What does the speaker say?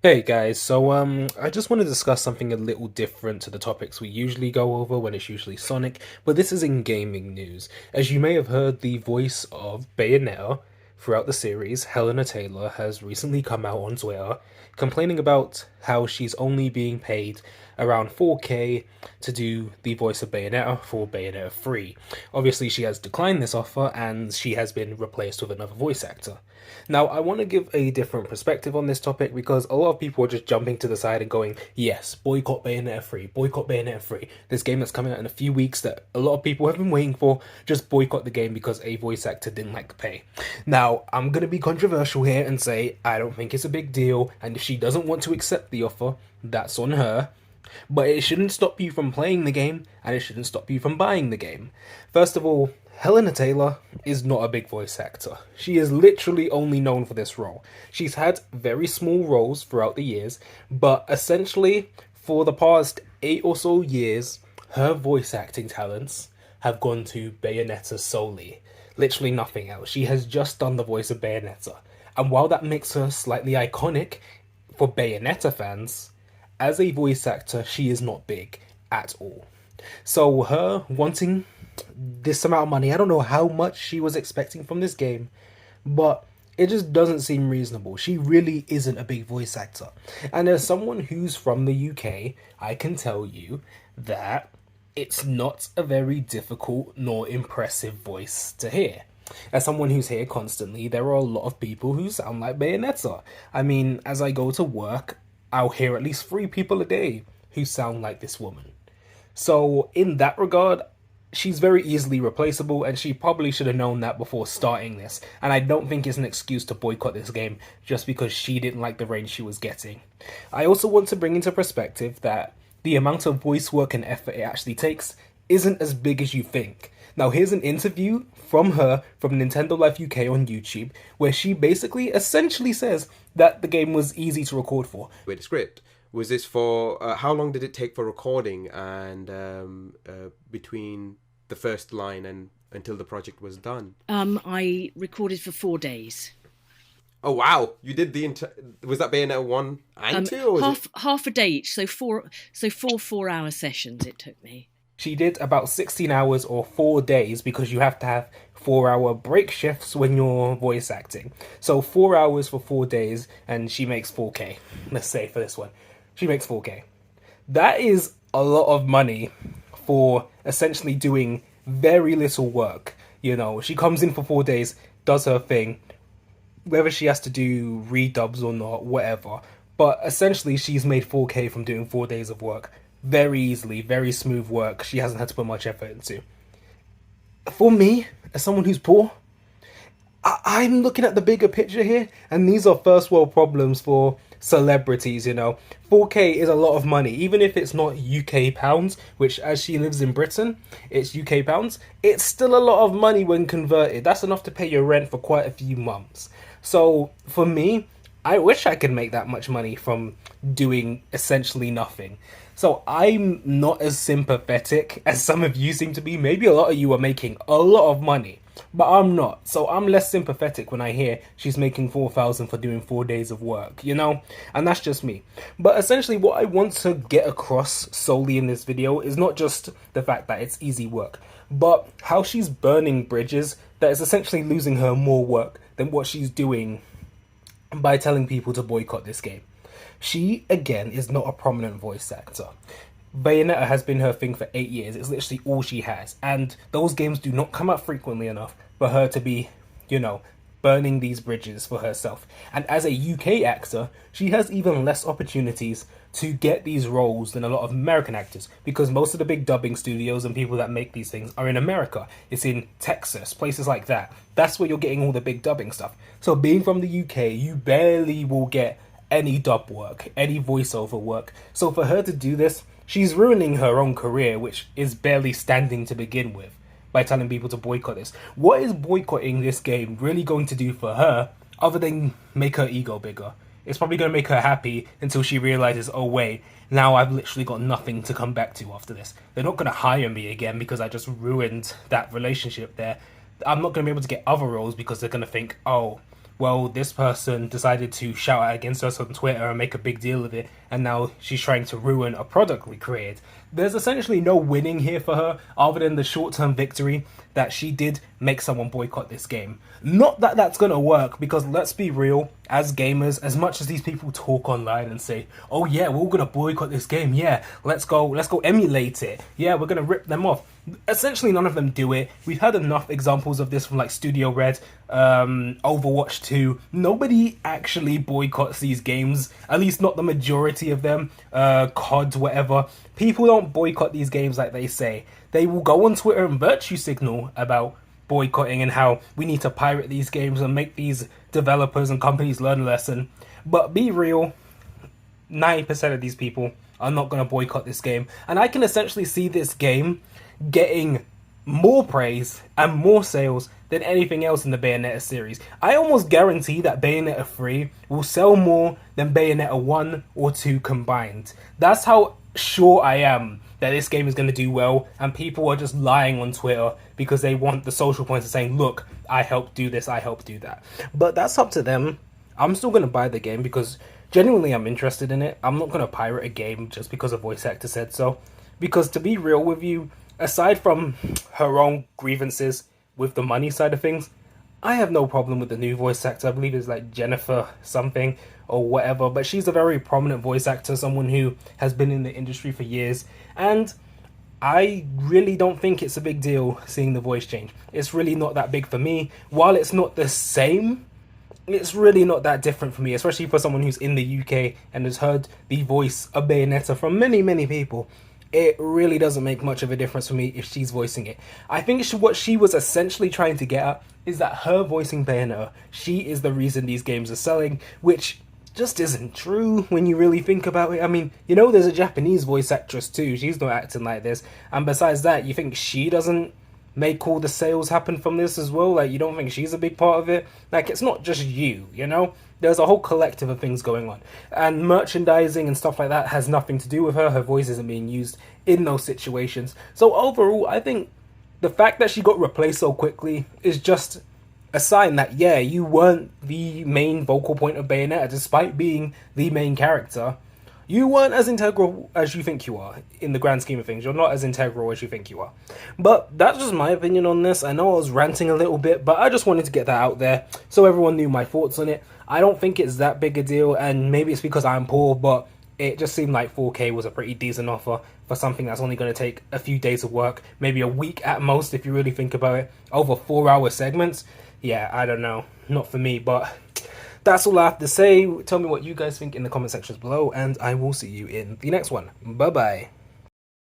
Hey guys, I just want to discuss something a little different to the topics we usually go over when it's usually Sonic, but this is in gaming news. As you may have heard, the voice of Bayonetta throughout the series, Helena Taylor, has recently come out on Twitter complaining about how she's only being paid around 4K to do the voice of Bayonetta for Bayonetta 3. Obviously, she has declined this offer and she has been replaced with another voice actor. Now, I want to give a different perspective on this topic because a lot of people are just jumping to the side and going, yes, boycott Bayonetta 3, boycott Bayonetta 3. This game that's coming out in a few weeks that a lot of people have been waiting for, just boycott the game because a voice actor didn't like the pay. Now, I'm going to be controversial here and say I don't think it's a big deal, and if she doesn't want to accept the offer, that's on her. But it shouldn't stop you from playing the game, and it shouldn't stop you from buying the game. First of all, Helena Taylor is not a big voice actor. She is literally only known for this role. She's had very small roles throughout the years, but essentially, for the past 8 or so years, her voice acting talents have gone to Bayonetta solely. Literally nothing else. She has just done the voice of Bayonetta. And while that makes her slightly iconic for Bayonetta fans, as a voice actor, she is not big at all. So her wanting this amount of money, I don't know how much she was expecting from this game, but it just doesn't seem reasonable. She really isn't a big voice actor. And as someone who's from the UK, I can tell you that it's not a very difficult nor impressive voice to hear. As someone who's here constantly, there are a lot of people who sound like Bayonetta. I mean, as I go to work, I'll hear at least 3 people a day who sound like this woman. So, in that regard, she's very easily replaceable, and she probably should have known that before starting this. And I don't think it's an excuse to boycott this game just because she didn't like the range she was getting. I also want to bring into perspective that the amount of voice work and effort it actually takes isn't as big as you think. Now, here's an interview from her from Nintendo Life UK on YouTube where she basically essentially says that the game was easy to record for. With the script. Was this for how long did it take for recording and between the first line and until the project was done? I recorded for 4 days. Oh wow! You did was that Bayonetta 1 and 2 or was Half a day each, so four 4-hour sessions it took me. She did about 16 hours or 4 days because you have to have 4 hour break shifts when you're voice acting. So 4 hours for 4 days, and she makes 4K. Let's say for this one, she makes 4K. That is a lot of money for essentially doing very little work. You know, she comes in for 4 days, does her thing, whether she has to do redubs or not, whatever. But essentially, she's made 4K from doing 4 days of work very easily, very smooth work. She hasn't had to put much effort into. For me, as someone who's poor, I'm looking at the bigger picture here, and these are first world problems for celebrities, you know. 4K is a lot of money, even if it's not UK pounds, which as she lives in Britain, it's UK pounds, it's still a lot of money when converted. That's enough to pay your rent for quite a few months. So, for me, I wish I could make that much money from doing essentially nothing. So I'm not as sympathetic as some of you seem to be. Maybe a lot of you are making a lot of money, but I'm not. So I'm less sympathetic when I hear she's making 4,000 for doing 4 days of work, you know? And that's just me. But essentially what I want to get across solely in this video is not just the fact that it's easy work, but how she's burning bridges that is essentially losing her more work than what she's doing by telling people to boycott this game. She, again, is not a prominent voice actor. Bayonetta has been her thing for 8 years. It's literally all she has. And those games do not come out frequently enough for her to be, you know, burning these bridges for herself. And as a UK actor, she has even less opportunities to get these roles than a lot of American actors, because most of the big dubbing studios and people that make these things are in America. It's in Texas, places like that. That's where you're getting all the big dubbing stuff. So being from the UK, you barely will get any dub work, any voiceover work. So for her to do this, she's ruining her own career, which is barely standing to begin with, by telling people to boycott this. What is boycotting this game really going to do for her other than make her ego bigger? It's probably going to make her happy until she realizes, oh wait, now I've literally got nothing to come back to after this. They're not going to hire me again because I just ruined that relationship there. I'm not going to be able to get other roles because they're going to think, oh, well, this person decided to shout out against us on Twitter and make a big deal of it, and now she's trying to ruin a product we created. There's essentially no winning here for her other than the short-term victory that she did make someone boycott this game. Not that that's going to work, because let's be real, as gamers, as much as these people talk online and say, oh yeah, we're all going to boycott this game, yeah, let's go emulate it, yeah, we're going to rip them off. Essentially, none of them do it. We've had enough examples of this from like Studio Red, Overwatch 2. Nobody actually boycotts these games, at least not the majority of them. COD, whatever. People don't boycott these games like they say. They will go on Twitter and virtue signal about boycotting and how we need to pirate these games and make these developers and companies learn a lesson. But be real, 90% of these people are not going to boycott this game. And I can essentially see this game getting more praise and more sales than anything else in the Bayonetta series. I almost guarantee that Bayonetta 3 will sell more than Bayonetta 1 or 2 combined. That's how sure I am that this game is going to do well, and people are just lying on Twitter because they want the social points of saying, look, I helped do this, I helped do that. But that's up to them. I'm still going to buy the game because genuinely I'm interested in it. I'm not going to pirate a game just because a voice actor said so. Because to be real with you, aside from her own grievances with the money side of things, I have no problem with the new voice actor. I believe it's like Jennifer something or whatever, but she's a very prominent voice actor, someone who has been in the industry for years, and I really don't think it's a big deal seeing the voice change. It's really not that big for me. While it's not the same, it's really not that different for me, especially for someone who's in the UK and has heard the voice of Bayonetta from many, many people. It really doesn't make much of a difference for me if she's voicing it. I think what she was essentially trying to get at is that her voicing Bayonetta, she is the reason these games are selling, which just isn't true when you really think about it. I mean, you know, there's a Japanese voice actress too. She's not acting like this. And besides that, you think she doesn't make all the sales happen from this as well? Like, you don't think she's a big part of it? Like, it's not just you, you know? There's a whole collective of things going on. And merchandising and stuff like that has nothing to do with her. Her voice isn't being used in those situations. So overall, I think the fact that she got replaced so quickly is just a sign that, yeah, you weren't the main vocal point of Bayonetta, despite being the main character. You weren't as integral as you think you are, in the grand scheme of things. You're not as integral as you think you are. But that's just my opinion on this. I know I was ranting a little bit, but I just wanted to get that out there so everyone knew my thoughts on it. I don't think it's that big a deal, and maybe it's because I'm poor, but it just seemed like 4K was a pretty decent offer for something that's only going to take a few days of work, maybe a week at most if you really think about it, over 4-hour segments. Yeah, I don't know. Not for me, but that's all I have to say. Tell me what you guys think in the comment sections below, and I will see you in the next one. Bye-bye.